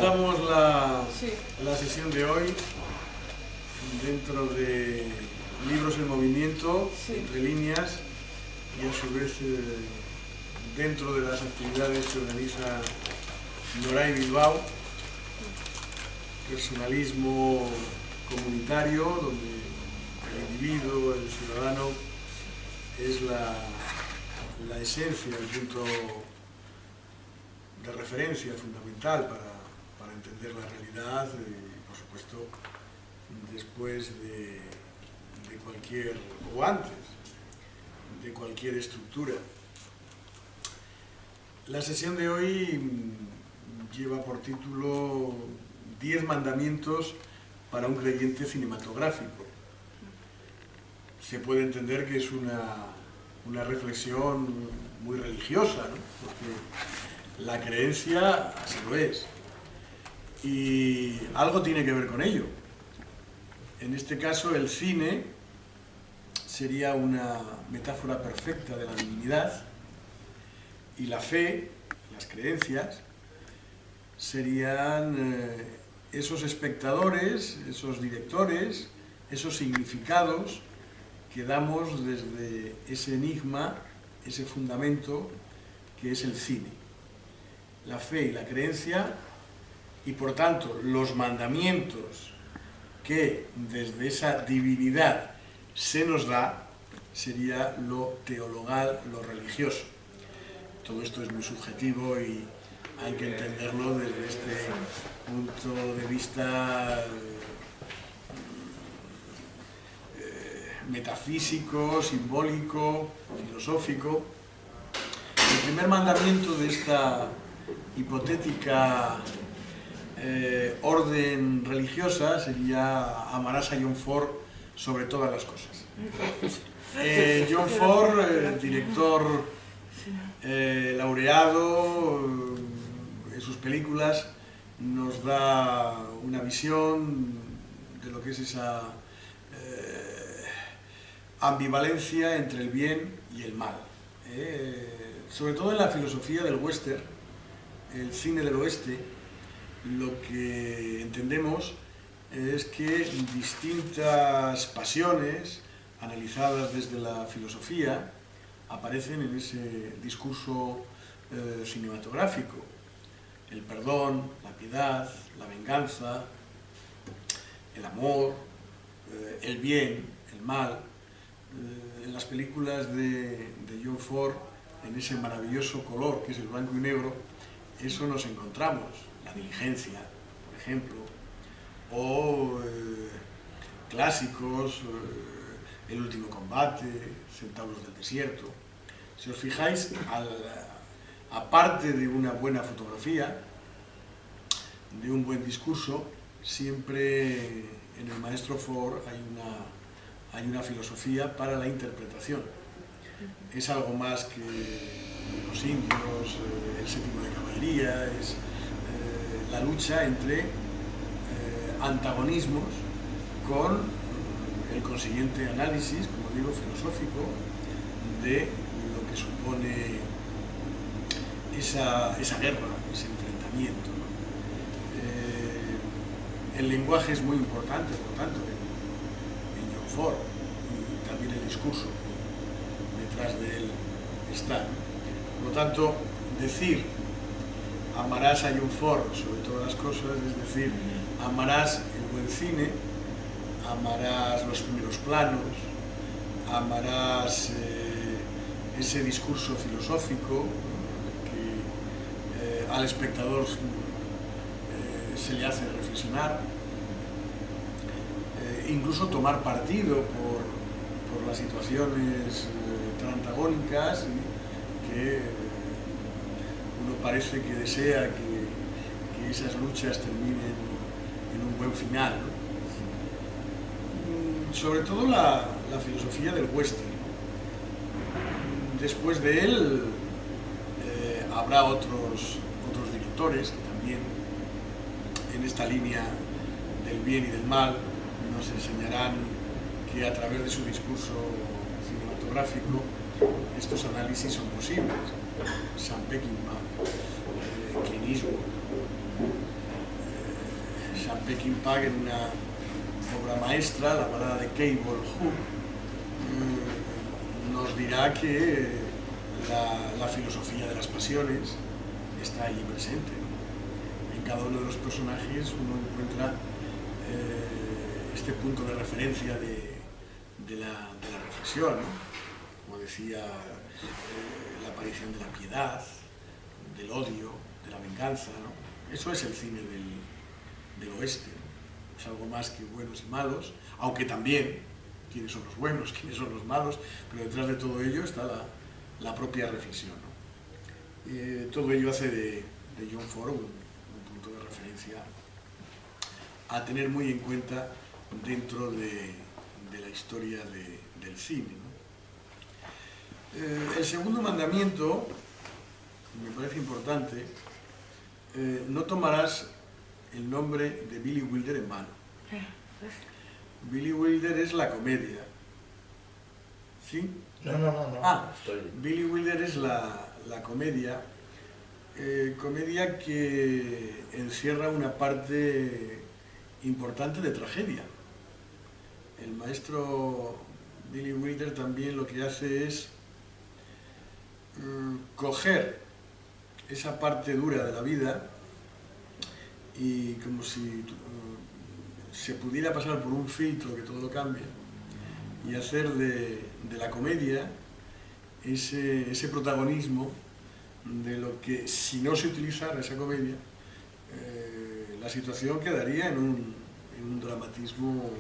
Comenzamos la sesión de hoy dentro de Libros en Movimiento, entre líneas, y a su vez dentro de las actividades que organiza Noray Bilbao, personalismo comunitario, donde el individuo, el ciudadano, es la esencia, el punto de referencia fundamental para entender la realidad, y por supuesto después de cualquier, o antes, de cualquier estructura. La sesión de hoy lleva por título 10 mandamientos para un creyente cinematográfico. Se puede entender que es una reflexión muy religiosa, ¿no? Porque la creencia así lo es. Y algo tiene que ver con ello. En este caso, el cine sería una metáfora perfecta de la divinidad, y la fe, las creencias, serían esos espectadores, esos directores, esos significados que damos desde ese enigma, ese fundamento que es el cine. La fe y la creencia, y por tanto los mandamientos que desde esa divinidad se nos da, sería lo teologal, lo religioso. Todo esto es muy subjetivo y hay que entenderlo desde este punto de vista metafísico, simbólico, filosófico. El primer mandamiento de esta hipotética orden religiosa sería: amarás a John Ford sobre todas las cosas. John Ford, director laureado, en sus películas nos da una visión de lo que es esa ambivalencia entre el bien y el mal. Sobre todo en la filosofía del western, el cine del oeste, lo que entendemos es que distintas pasiones, analizadas desde la filosofía, aparecen en ese discurso cinematográfico. El perdón, la piedad, la venganza, el amor, el bien, el mal. En las películas de John Ford, en ese maravilloso color que es el blanco y negro, eso nos encontramos. La diligencia, por ejemplo, o clásicos, El último combate, Centauros del desierto. Si os fijáis, aparte de una buena fotografía, de un buen discurso, siempre en el maestro Ford hay una filosofía para la interpretación. Es algo más que los indios, el séptimo de caballería, es la lucha entre antagonismos con el consiguiente análisis, como digo, filosófico, de lo que supone esa guerra, ese enfrentamiento, ¿no? El lenguaje es muy importante, por tanto, en John Ford, y también el discurso que detrás de él está. Por lo tanto, decir amarás a John Ford sobre todas las cosas, es decir, amarás el buen cine, amarás los primeros planos, amarás ese discurso filosófico que al espectador se le hace reflexionar, incluso tomar partido por las situaciones antagónicas que uno parece que desea que esas luchas terminen en un buen final, ¿no? Sobre todo la filosofía del western. Después de él habrá otros directores que también en esta línea del bien y del mal nos enseñarán que a través de su discurso cinematográfico estos análisis son posibles. Sam Peckinpah, Clint Eastwood, Sam Peckinpah, en una obra maestra, la balada de Cable Hook, nos dirá que la filosofía de las pasiones está allí presente, ¿no? En cada uno de los personajes uno encuentra este punto de referencia de la reflexión, ¿no? Como decía, la aparición de la piedad, del odio, de la venganza, ¿no? Eso es el cine del oeste, ¿no? Es algo más que buenos y malos, aunque también quiénes son los buenos, quiénes son los malos, pero detrás de todo ello está la propia reflexión, ¿no? Todo ello hace de John Ford un punto de referencia a tener muy en cuenta dentro de la historia del cine, ¿no? El segundo mandamiento, me parece importante, no tomarás el nombre de Billy Wilder en vano. Billy Wilder es la comedia, ¿sí? No. Billy Wilder es la comedia, comedia que encierra una parte importante de tragedia. El maestro Billy Wilder también lo que hace es coger esa parte dura de la vida y como si se pudiera pasar por un filtro que todo lo cambie y hacer de la comedia ese protagonismo de lo que, si no se utilizara esa comedia, la situación quedaría en un dramatismo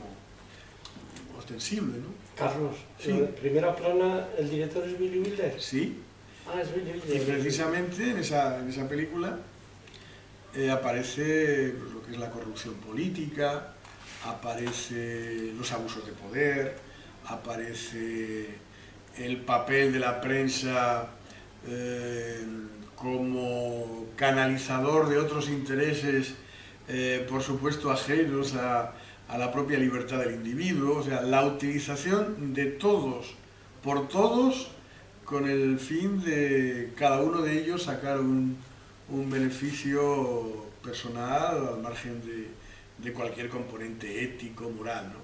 ostensible, ¿no? Carlos, Sí. en primera plana, ¿el director es Billy Wilder? Sí, Es Billy y Wilder. precisamente en esa película aparece pues, lo que es la corrupción política, aparece los abusos de poder, aparece el papel de la prensa como canalizador de otros intereses, por supuesto ajenos a la propia libertad del individuo, o sea, la utilización de todos por todos con el fin de cada uno de ellos sacar un beneficio personal al margen de cualquier componente ético, moral, ¿no?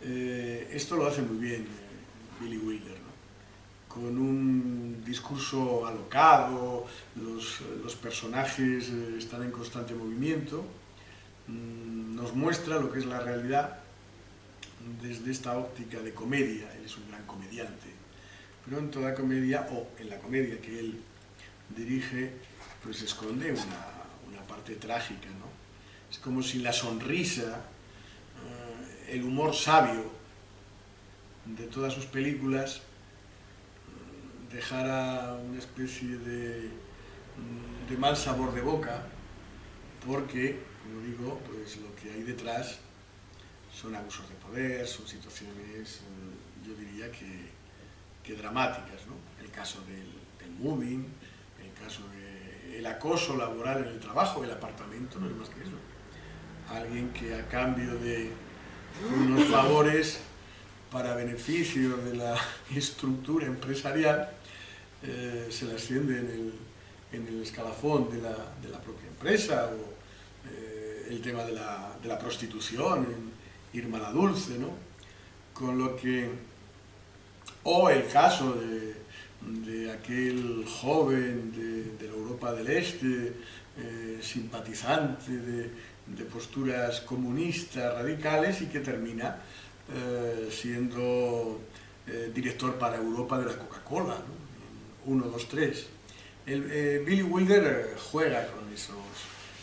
Esto lo hace muy bien Billy Wilder, ¿no? Con un discurso alocado, los personajes están en constante movimiento, nos muestra lo que es la realidad desde esta óptica de comedia. Él es un gran comediante, pero en toda comedia, o en la comedia que él dirige, pues esconde una parte trágica, ¿no? Es como si la sonrisa, el humor sabio de todas sus películas dejara una especie de mal sabor de boca, porque, como digo, pues lo que hay detrás son abusos de poder, son situaciones, yo diría que dramáticas, ¿no? El caso del mobbing, el caso del acoso laboral en el trabajo, el apartamento, no es más que eso. Alguien que a cambio de unos favores para beneficio de la estructura empresarial se le asciende en el escalafón de la propia empresa, o el tema de la prostitución en Irma la Dulce, ¿no? Con lo que, o el caso de aquel joven de la Europa del Este, simpatizante de posturas comunistas radicales y que termina siendo director para Europa de la Coca-Cola, ¿no? 1, 2, 3. Billy Wilder juega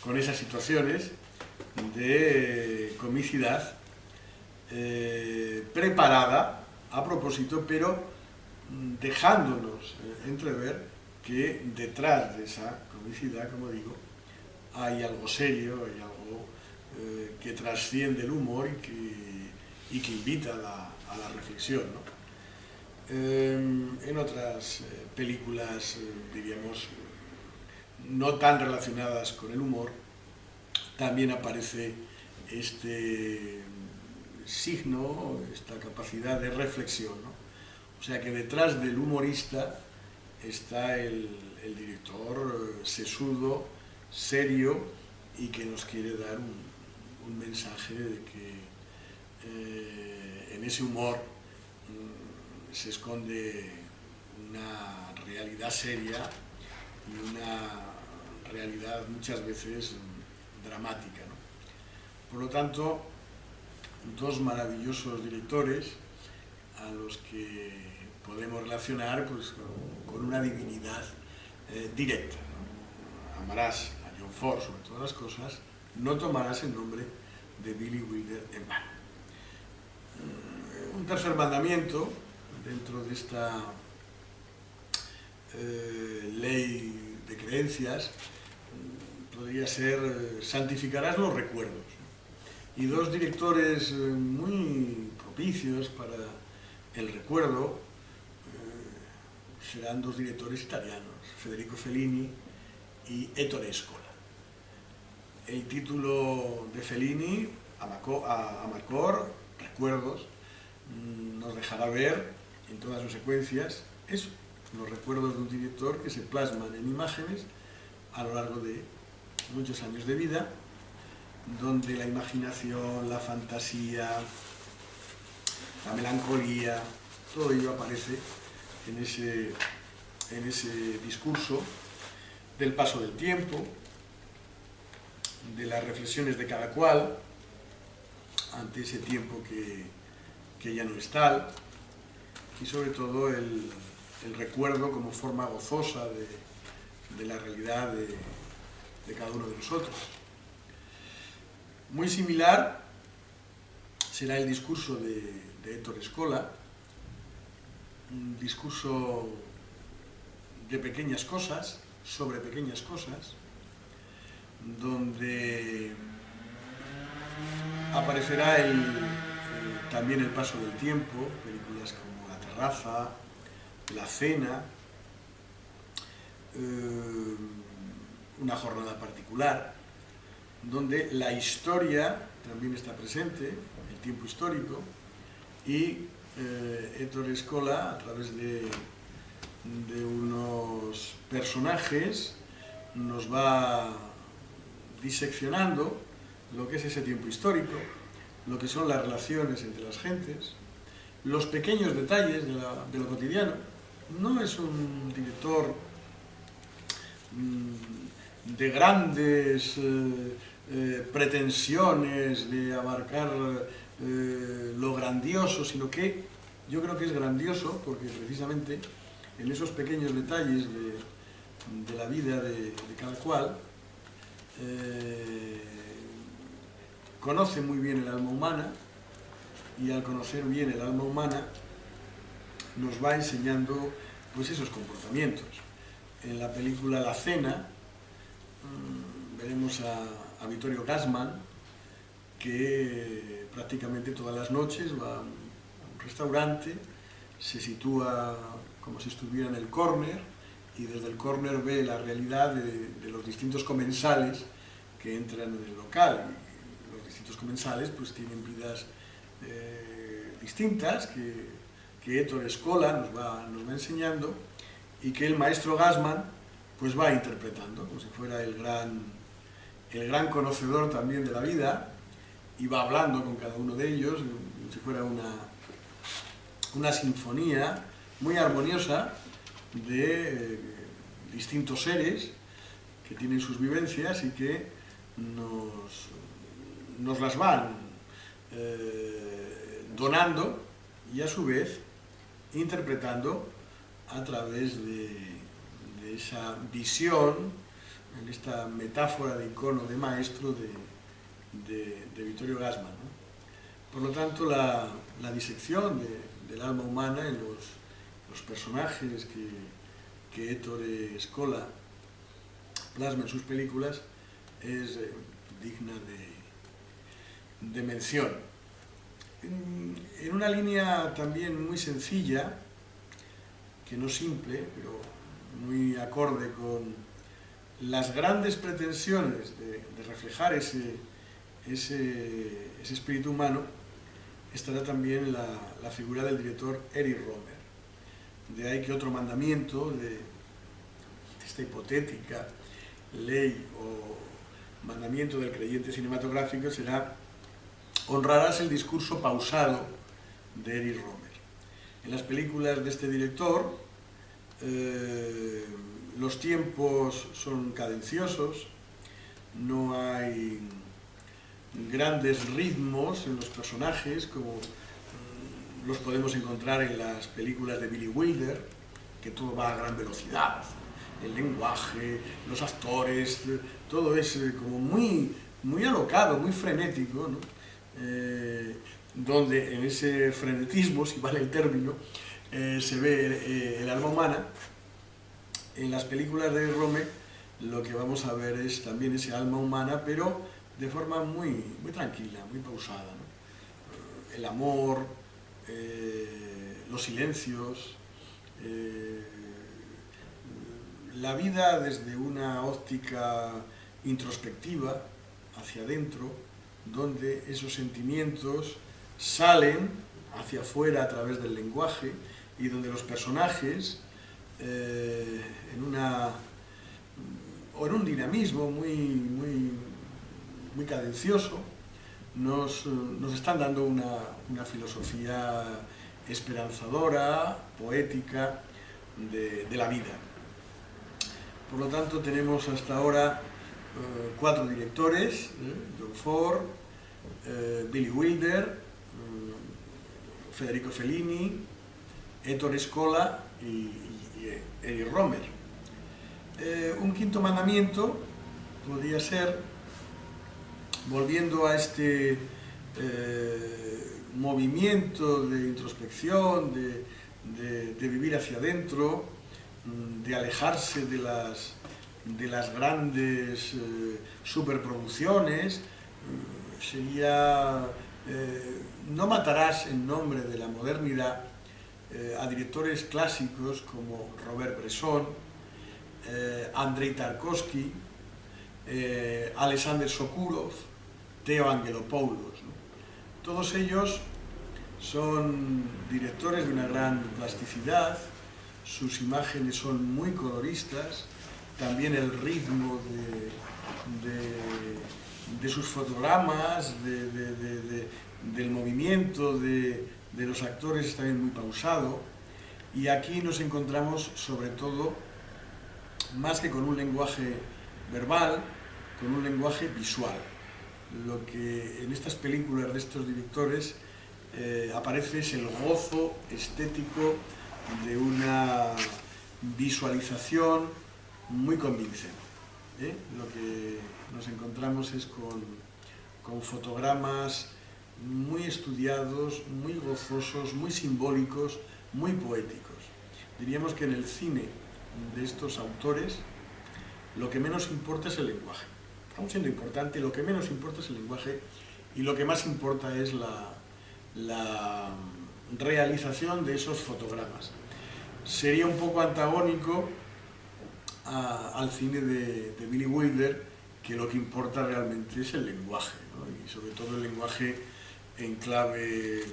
con esas situaciones de comicidad preparada a propósito, pero dejándonos entrever que detrás de esa comicidad, como digo, hay algo serio, hay algo que trasciende el humor y que invita a la reflexión, ¿no? En otras películas, diríamos, no tan relacionadas con el humor, también aparece este signo, esta capacidad de reflexión, ¿no? O sea que detrás del humorista está el director sesudo, serio y que nos quiere dar un mensaje de que en ese humor se esconde una realidad seria y una realidad muchas veces dramática, ¿no? Por lo tanto, dos maravillosos directores a los que podemos relacionar pues, con una divinidad directa, ¿no? Amarás a John Ford sobre todas las cosas, no tomarás el nombre de Billy Wilder en vano. Un tercer mandamiento dentro de esta ley de creencias podría ser santificarás los recuerdos. Y dos directores muy propicios para el recuerdo serán dos directores italianos, Federico Fellini y Ettore Scola. El título de Fellini, Amarcord, Recuerdos, nos dejará ver en todas sus secuencias eso, los recuerdos de un director que se plasman en imágenes a lo largo de muchos años de vida, donde la imaginación, la fantasía, la melancolía, todo ello aparece en ese discurso del paso del tiempo, de las reflexiones de cada cual ante ese tiempo que ya no es tal, y sobre todo el recuerdo como forma gozosa de la realidad de cada uno de nosotros. Muy similar será el discurso de Ettore Scola, un discurso de pequeñas cosas, sobre pequeñas cosas, donde aparecerá también el paso del tiempo, películas como La terraza, La cena, Una jornada particular, donde la historia también está presente, el tiempo histórico, y Ettore Scola, a través de unos personajes, nos va diseccionando lo que es ese tiempo histórico, lo que son las relaciones entre las gentes, los pequeños detalles de lo cotidiano. No es un director de grandes pretensiones de abarcar lo grandioso, sino que yo creo que es grandioso porque precisamente en esos pequeños detalles de la vida de cada cual conoce muy bien el alma humana, y al conocer bien el alma humana nos va enseñando pues esos comportamientos. En la película La cena veremos a Vittorio Gassman, que prácticamente todas las noches va a un restaurante, se sitúa como si estuviera en el córner, y desde el córner ve la realidad de los distintos comensales que entran en el local. Y los distintos comensales pues tienen vidas distintas que Ettore Scola nos va enseñando, y que el maestro Gassman pues va interpretando como si fuera el gran conocedor también de la vida, y va hablando con cada uno de ellos como si fuera una sinfonía muy armoniosa de distintos seres que tienen sus vivencias y que nos las van donando, y a su vez interpretando a través de esa visión, en esta metáfora de icono de maestro de Vittorio Gassman, ¿no? Por lo tanto, la disección del alma humana en los personajes que Ettore Scola plasma en sus películas es digna de mención. En una línea también muy sencilla, que no simple, pero muy acorde con las grandes pretensiones de reflejar ese espíritu humano, estará también la figura del director Eric Rohmer. De ahí que otro mandamiento de esta hipotética ley o mandamiento del creyente cinematográfico será: honrarás el discurso pausado de Eric Rohmer. En las películas de este director, los tiempos son cadenciosos, no hay grandes ritmos en los personajes como los podemos encontrar en las películas de Billy Wilder, que todo va a gran velocidad, el lenguaje, los actores, todo es como muy alocado, muy frenético, ¿no? Donde en ese frenetismo, si vale el término, se ve el alma humana. En las películas de Rohmer lo que vamos a ver es también ese alma humana, pero de forma muy tranquila, muy pausada, ¿no? El amor, los silencios, la vida desde una óptica introspectiva, hacia adentro, donde esos sentimientos salen hacia afuera a través del lenguaje y donde los personajes, en un dinamismo muy cadencioso, nos están dando una filosofía esperanzadora, poética de la vida. Por lo tanto, tenemos hasta ahora 4 directores: John Ford, Billy Wilder, Federico Fellini, Ettore Scola y Eric Rohmer. Un quinto mandamiento podría ser, volviendo a este movimiento de introspección, de vivir hacia adentro, de alejarse de las grandes superproducciones, sería: no matarás en nombre de la modernidad a directores clásicos como Robert Bresson, Andrei Tarkovsky, Alexander Sokurov, Theo Angelopoulos, ¿no? Todos ellos son directores de una gran plasticidad, sus imágenes son muy coloristas, también el ritmo de sus fotogramas, del movimiento de los actores es también muy pausado, y aquí nos encontramos sobre todo, más que con un lenguaje verbal, con un lenguaje visual. Lo que en estas películas de estos directores aparece es el gozo estético de una visualización muy convincente. Lo que nos encontramos es con fotogramas muy estudiados, muy gozosos, muy simbólicos, muy poéticos. Diríamos que en el cine de estos autores lo que menos importa es el lenguaje. Aún siendo importante, lo que menos importa es el lenguaje, y lo que más importa es la realización de esos fotogramas. Sería un poco antagónico al cine de Billy Wilder, que lo que importa realmente es el lenguaje, ¿no? Y sobre todo el lenguaje en clave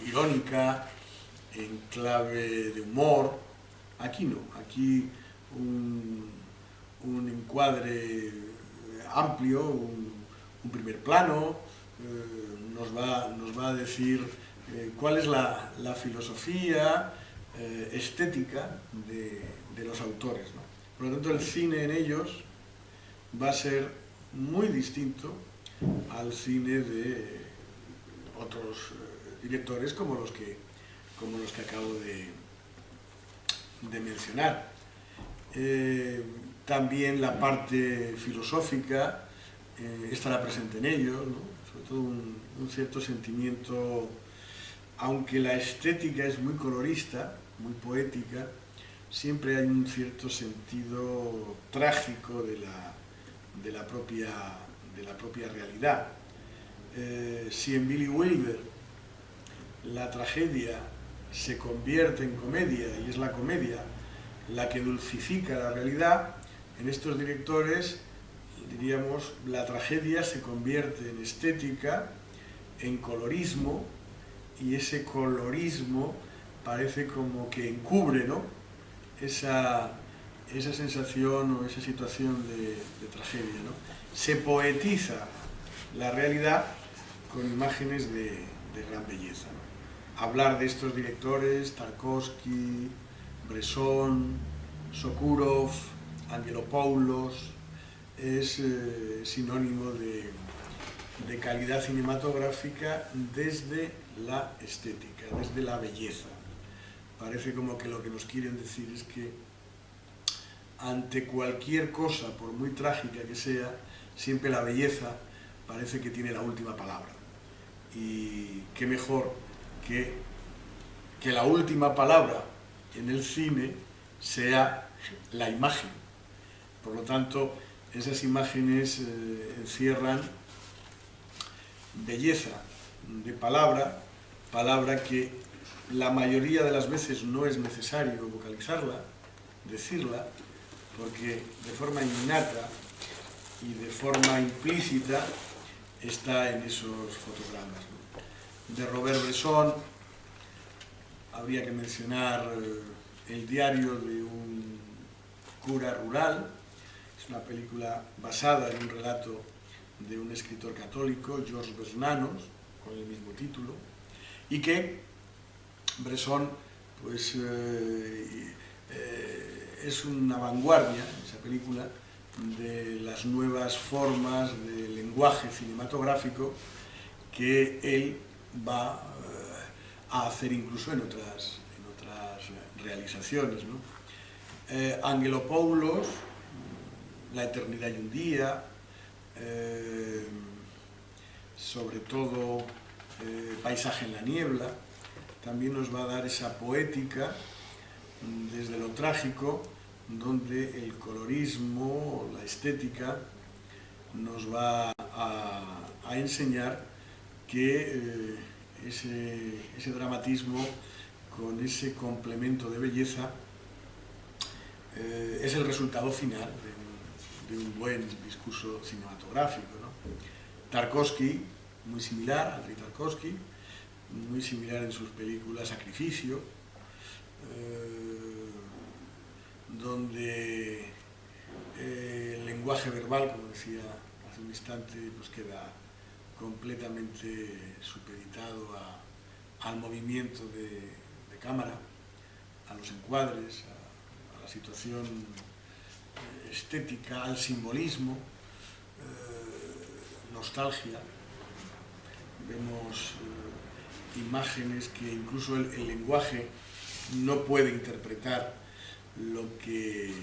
irónica, en clave de humor. Aquí no, aquí un encuadre amplio, un primer plano, nos va a decir cuál es la filosofía estética de los autores, ¿no? Por lo tanto, el cine en ellos va a ser muy distinto al cine de otros directores como los que acabo de mencionar. También la parte filosófica estará presente en ellos, ¿no? Sobre todo un cierto sentimiento, aunque la estética es muy colorista, muy poética, siempre hay un cierto sentido trágico de la propia realidad. Si en Billy Wilder la tragedia se convierte en comedia y es la comedia la que dulcifica la realidad, en estos directores, diríamos, la tragedia se convierte en estética, en colorismo, y ese colorismo parece como que encubre, ¿no?, esa esa sensación o esa situación de tragedia, ¿no? Se poetiza la realidad con imágenes de gran belleza, ¿no? Hablar de estos directores, Tarkovsky, Bresson, Sokurov, Angelopoulos, es sinónimo de calidad cinematográfica desde la estética, desde la belleza. Parece como que lo que nos quieren decir es que ante cualquier cosa, por muy trágica que sea, siempre la belleza parece que tiene la última palabra. Y qué mejor que la última palabra en el cine sea la imagen. Por lo tanto, esas imágenes encierran belleza de palabra, palabra que la mayoría de las veces no es necesario vocalizarla, decirla, porque de forma innata y de forma implícita está en esos fotogramas, ¿no? De Robert Bresson habría que mencionar El diario de un cura rural. Es una película basada en un relato de un escritor católico, Georges Bernanos, con el mismo título, y que Bresson pues, es una vanguardia, esa película, de las nuevas formas de lenguaje cinematográfico que él va a hacer incluso en otras realizaciones, ¿no? Angelopoulos, La eternidad y un día, sobre todo Paisaje en la niebla, también nos va a dar esa poética desde lo trágico, donde el colorismo, la estética, nos va a enseñar que ese dramatismo con ese complemento de belleza es el resultado final de un buen discurso cinematográfico, ¿no? Tarkovsky, muy similar, Andrei Tarkovsky, muy similar en sus películas Sacrificio, donde el lenguaje verbal, como decía hace un instante, pues queda completamente supeditado al movimiento de cámara, a los encuadres, a la situación estética, al simbolismo, nostalgia. Vemos imágenes que incluso el lenguaje no puede interpretar lo que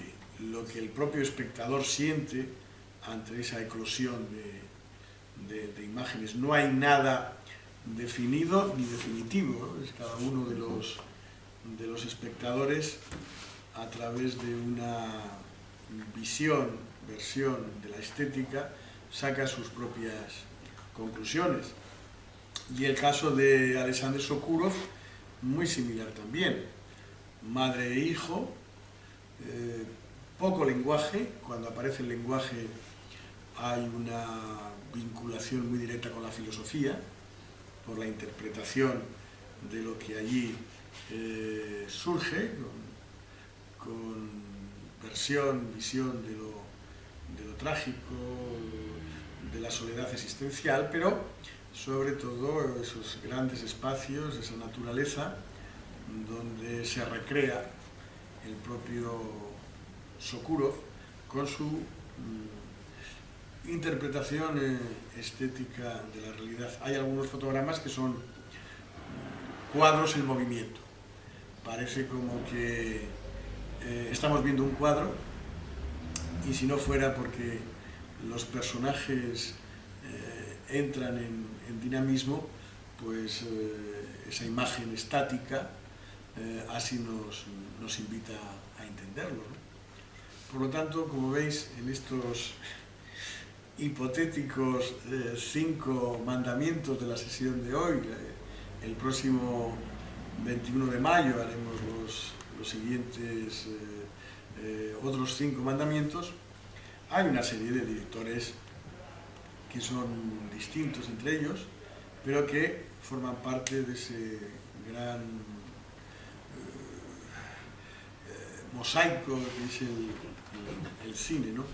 el propio espectador siente ante esa eclosión de imágenes. No hay nada definido ni definitivo, ¿no? Es cada uno de los espectadores, a través de una versión de la estética, saca sus propias conclusiones. Y el caso de Alexander Sokurov, muy similar también. Madre e hijo, poco lenguaje. Cuando aparece el lenguaje hay una vinculación muy directa con la filosofía, por la interpretación de lo que allí surge, con visión de lo trágico, de la soledad existencial, pero sobre todo esos grandes espacios, esa naturaleza, donde se recrea el propio Sokurov con su interpretación estética de la realidad. Hay algunos fotogramas que son cuadros en movimiento. Parece como que estamos viendo un cuadro, y si no fuera porque los personajes entran en dinamismo, pues esa imagen estática así nos invita a entenderlo, ¿no? Por lo tanto, como veis, en estos hipotéticos 5 mandamientos de la sesión de hoy, el próximo 21 de mayo haremos los siguientes otros 5 mandamientos. Hay una serie de directores que son distintos entre ellos, pero que forman parte de ese gran mosaico que es el cine, ¿no?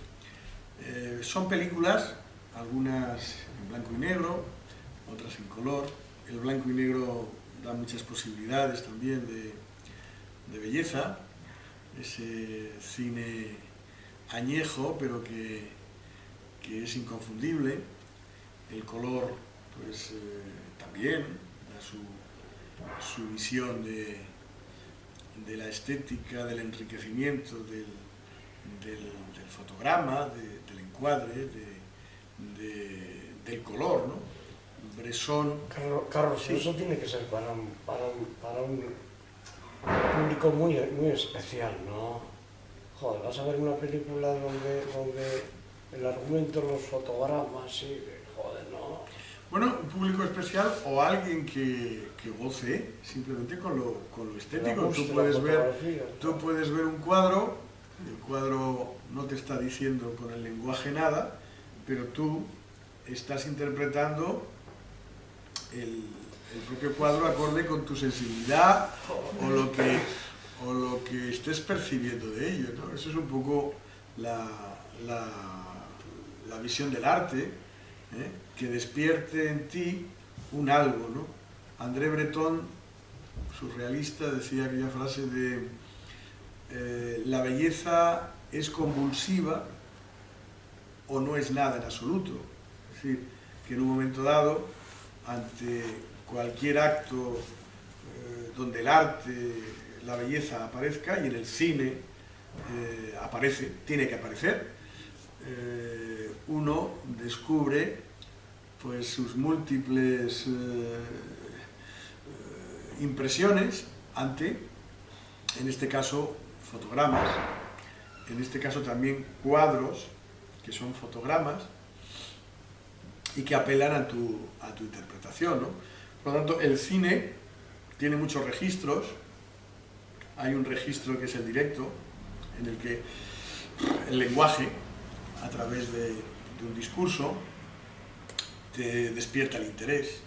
Son películas, algunas en blanco y negro, otras en color. El blanco y negro da muchas posibilidades también de belleza, ese cine añejo pero que es inconfundible. El color pues también da su visión de la estética, del enriquecimiento del fotograma, del encuadre, del color, ¿no? Bresson... Carlos, sí. Eso tiene que ser para un público muy especial, ¿no? Joder, vas a ver una película donde el argumento, los fotogramas, y joder, ¿no? Bueno, un público especial o alguien que goce simplemente con lo estético. Tú puedes ver un cuadro, el cuadro no te está diciendo con el lenguaje nada, pero tú estás interpretando el propio cuadro acorde con tu sensibilidad o lo que estés percibiendo de ello, ¿no? Eso es un poco la visión del arte, que despierte en ti un algo, ¿no? André Breton, surrealista, decía aquella frase de la belleza es convulsiva o no es nada en absoluto. Es decir, que en un momento dado, ante cualquier acto donde el arte, la belleza aparezca, y en el cine aparece, tiene que aparecer, uno descubre pues sus múltiples impresiones ante, en este caso, fotogramas, en este caso también cuadros, que son fotogramas, y que apelan a tu interpretación, ¿no? Por lo tanto, el cine tiene muchos registros. Hay un registro que es el directo, en el que el lenguaje, a través de un discurso, te despierta el interés.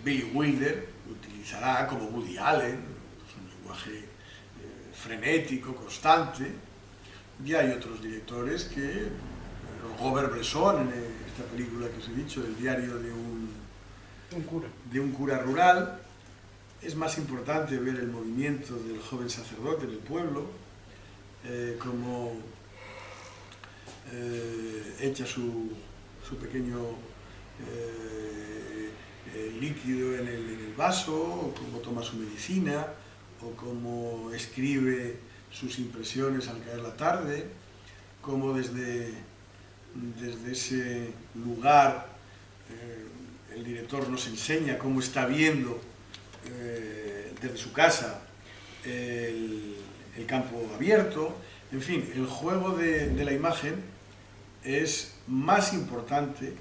Billy Wilder utilizará, como Woody Allen, un lenguaje frenético, constante, y hay otros directores que, Robert Bresson, en esta película que os he dicho, El diario de un cura rural, es más importante ver el movimiento del joven sacerdote en el pueblo, cómo echa su pequeño líquido en el vaso, o cómo toma su medicina, o cómo escribe sus impresiones al caer la tarde, cómo desde ese lugar el director nos enseña cómo está viendo desde su casa el campo abierto. En fin, el juego de la imagen es más importante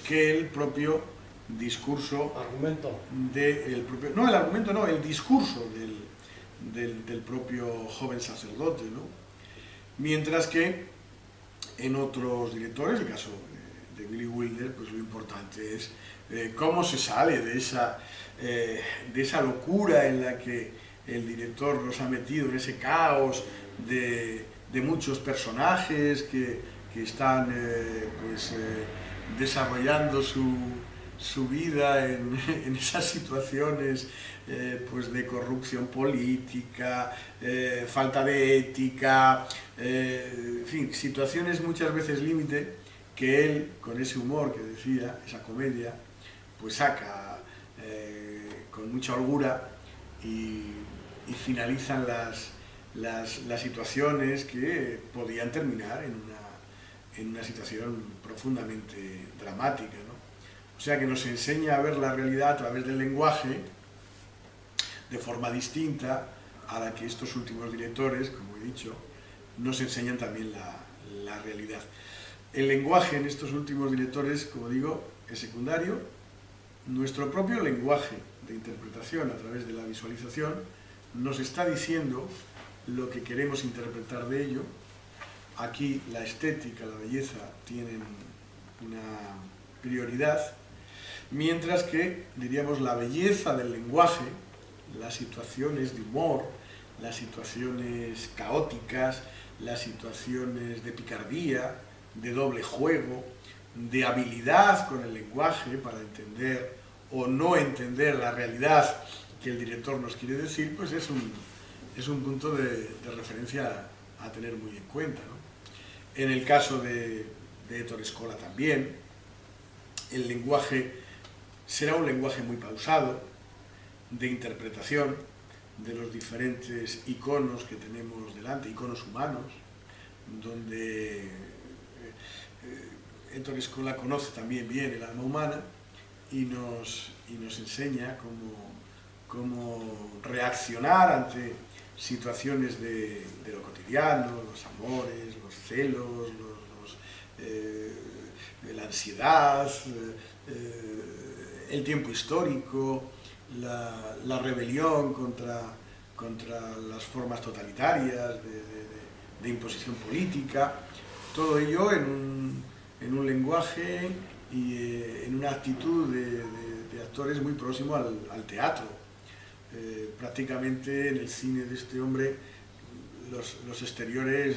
que el propio discurso. Argumento. No, el argumento no, el discurso del propio joven sacerdote, ¿no? Mientras que en otros directores, el caso de Billy Wilder, pues lo importante es cómo se sale de esa locura en la que el director nos ha metido, en ese caos de muchos personajes que están desarrollando su vida en esas situaciones pues de corrupción política, falta de ética, en fin, situaciones muchas veces límite que él, con ese humor que decía, esa comedia, pues saca con mucha holgura y finalizan las situaciones que podían terminar en una situación profundamente dramática, ¿no? O sea que nos enseña a ver la realidad a través del lenguaje de forma distinta a la que estos últimos directores, como he dicho, nos enseñan también la realidad. El lenguaje en estos últimos directores, como digo, es secundario. Nuestro propio lenguaje de interpretación a través de la visualización nos está diciendo lo que queremos interpretar de ello. Aquí la estética, la belleza tienen una prioridad, mientras que, diríamos, la belleza del lenguaje, las situaciones de humor, las situaciones caóticas, las situaciones de picardía, de doble juego, de habilidad con el lenguaje para entender o no entender la realidad que el director nos quiere decir, pues es un punto de referencia a tener muy en cuenta, ¿no? En el caso de Ettore Scola también, el lenguaje será un lenguaje muy pausado, de interpretación de los diferentes iconos que tenemos delante, iconos humanos, donde Ettore Scola conoce también bien el alma humana y nos enseña cómo reaccionar ante situaciones de lo cotidiano, los amores, los celos, la ansiedad, el tiempo histórico, la rebelión contra las formas totalitarias de imposición política, todo ello en un lenguaje y en una actitud de actores muy próximo al teatro. Prácticamente en el cine de este hombre los exteriores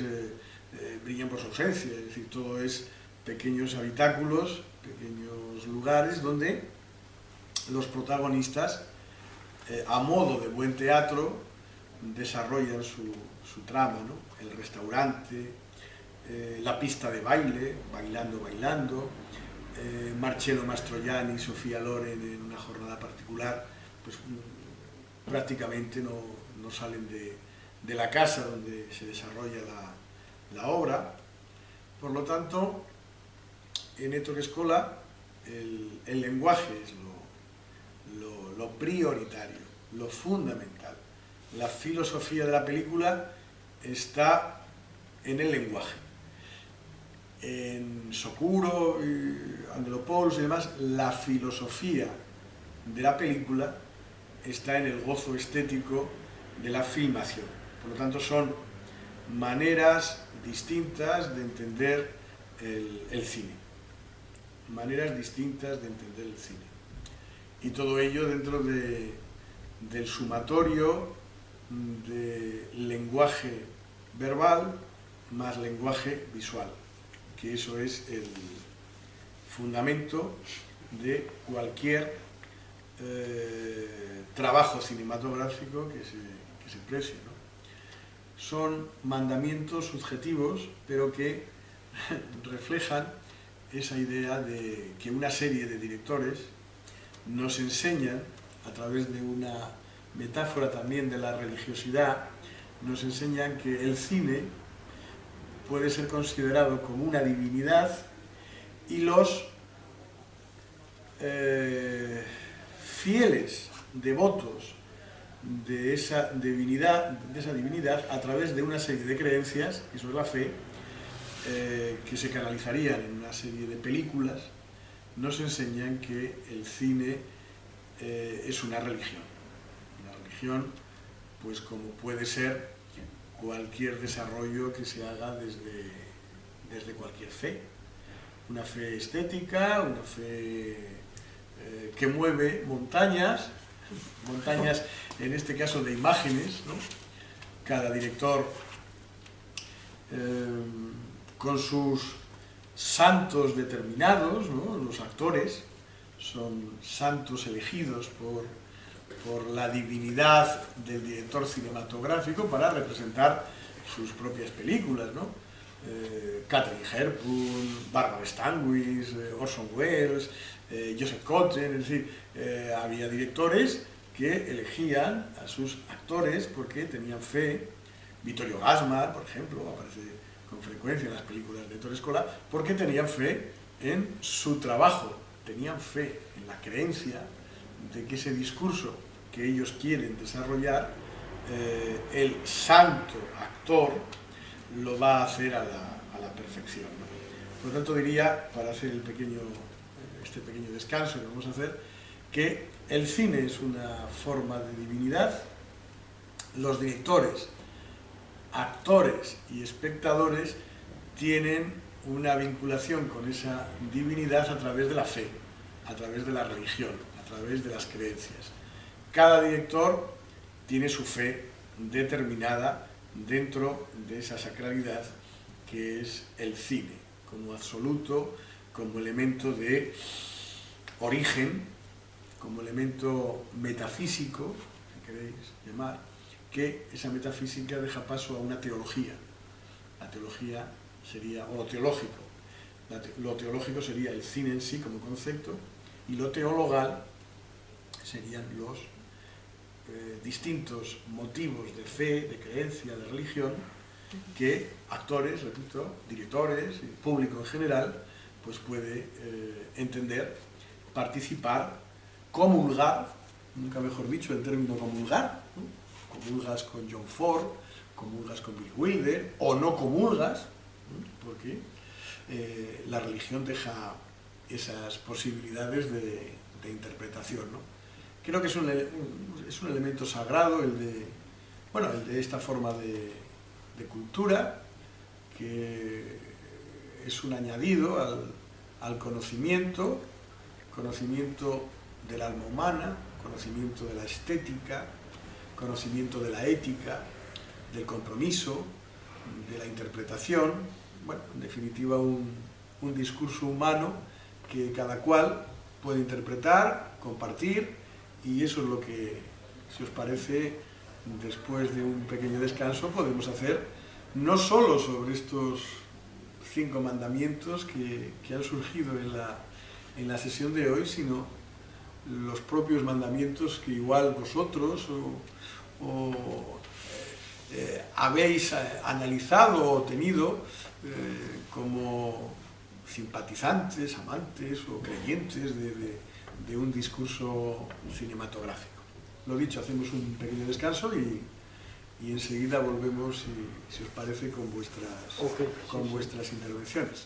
brillan por su ausencia, es decir, todo es pequeños habitáculos, pequeños lugares donde los protagonistas, a modo de buen teatro, desarrollan su trama, ¿no? El restaurante, la pista de baile, bailando, Marcello Mastroianni y Sofía Loren en una jornada particular, pues prácticamente no salen de la casa donde se desarrolla la obra. Por lo tanto, en Ettore Scola el lenguaje es lo prioritario, lo fundamental. La filosofía de la película está en el lenguaje. En Sokuro, Angelopoulos y demás, la filosofía de la película está en el gozo estético de la filmación. Por lo tanto, son maneras distintas de entender el cine. Maneras distintas de entender el cine. Y todo ello dentro del sumatorio de lenguaje verbal más lenguaje visual, que eso es el fundamento de cualquier trabajo cinematográfico que se precie, ¿no? Son mandamientos subjetivos, pero que reflejan esa idea de que una serie de directores nos enseñan, a través de una metáfora también de la religiosidad, nos enseñan que el cine puede ser considerado como una divinidad y los fieles devotos de esa divinidad, a través de una serie de creencias, eso es la fe, que se canalizarían en una serie de películas, nos enseñan que el cine es una religión. Una religión, pues como puede ser cualquier desarrollo que se haga desde cualquier fe. Una fe estética, una fe que mueve montañas en este caso de imágenes, ¿no? Cada director con sus santos determinados, ¿no? Los actores son santos elegidos por la divinidad del director cinematográfico para representar sus propias películas, ¿no? Katharine Hepburn, Barbara Stanwyck, Orson Welles, Joseph Cotten, es decir, había directores que elegían a sus actores porque tenían fe. Vittorio Gassman, por ejemplo, aparece con frecuencia en las películas de Ettore Scola, porque tenían fe en su trabajo, tenían fe en la creencia de que ese discurso que ellos quieren desarrollar, el santo actor lo va a hacer a la perfección, ¿no? Por lo tanto, diría, para hacer este pequeño descanso que vamos a hacer, que el cine es una forma de divinidad. Los directores, actores y espectadores tienen una vinculación con esa divinidad a través de la fe, a través de la religión, a través de las creencias. Cada director tiene su fe determinada dentro de esa sacralidad que es el cine, como absoluto, como elemento de origen, como elemento metafísico, si queréis llamar, que esa metafísica deja paso a una teología. La teología sería, o lo teológico, lo teológico sería el cine en sí como concepto, y lo teologal serían los distintos motivos de fe, de creencia, de religión, que actores, repito, directores, y público en general, pues puede entender, participar, comulgar, nunca mejor dicho el término comulgar, ¿no? Comulgas con John Ford, comulgas con Billy Wilder, o no comulgas, ¿no? Porque la religión deja esas posibilidades de interpretación, ¿no? Creo que es un elemento sagrado el de esta forma de cultura, que es un añadido al conocimiento del alma humana, conocimiento de la estética, conocimiento de la ética, del compromiso, de la interpretación, bueno, en definitiva un discurso humano que cada cual puede interpretar, compartir, y eso es lo que, si os parece, después de un pequeño descanso podemos hacer, no solo sobre estos 5 mandamientos que han surgido en la sesión de hoy, sino los propios mandamientos que igual vosotros habéis analizado o tenido como simpatizantes, amantes o creyentes de un discurso cinematográfico. Lo dicho, hacemos un pequeño descanso y enseguida volvemos, si os parece, con vuestras intervenciones.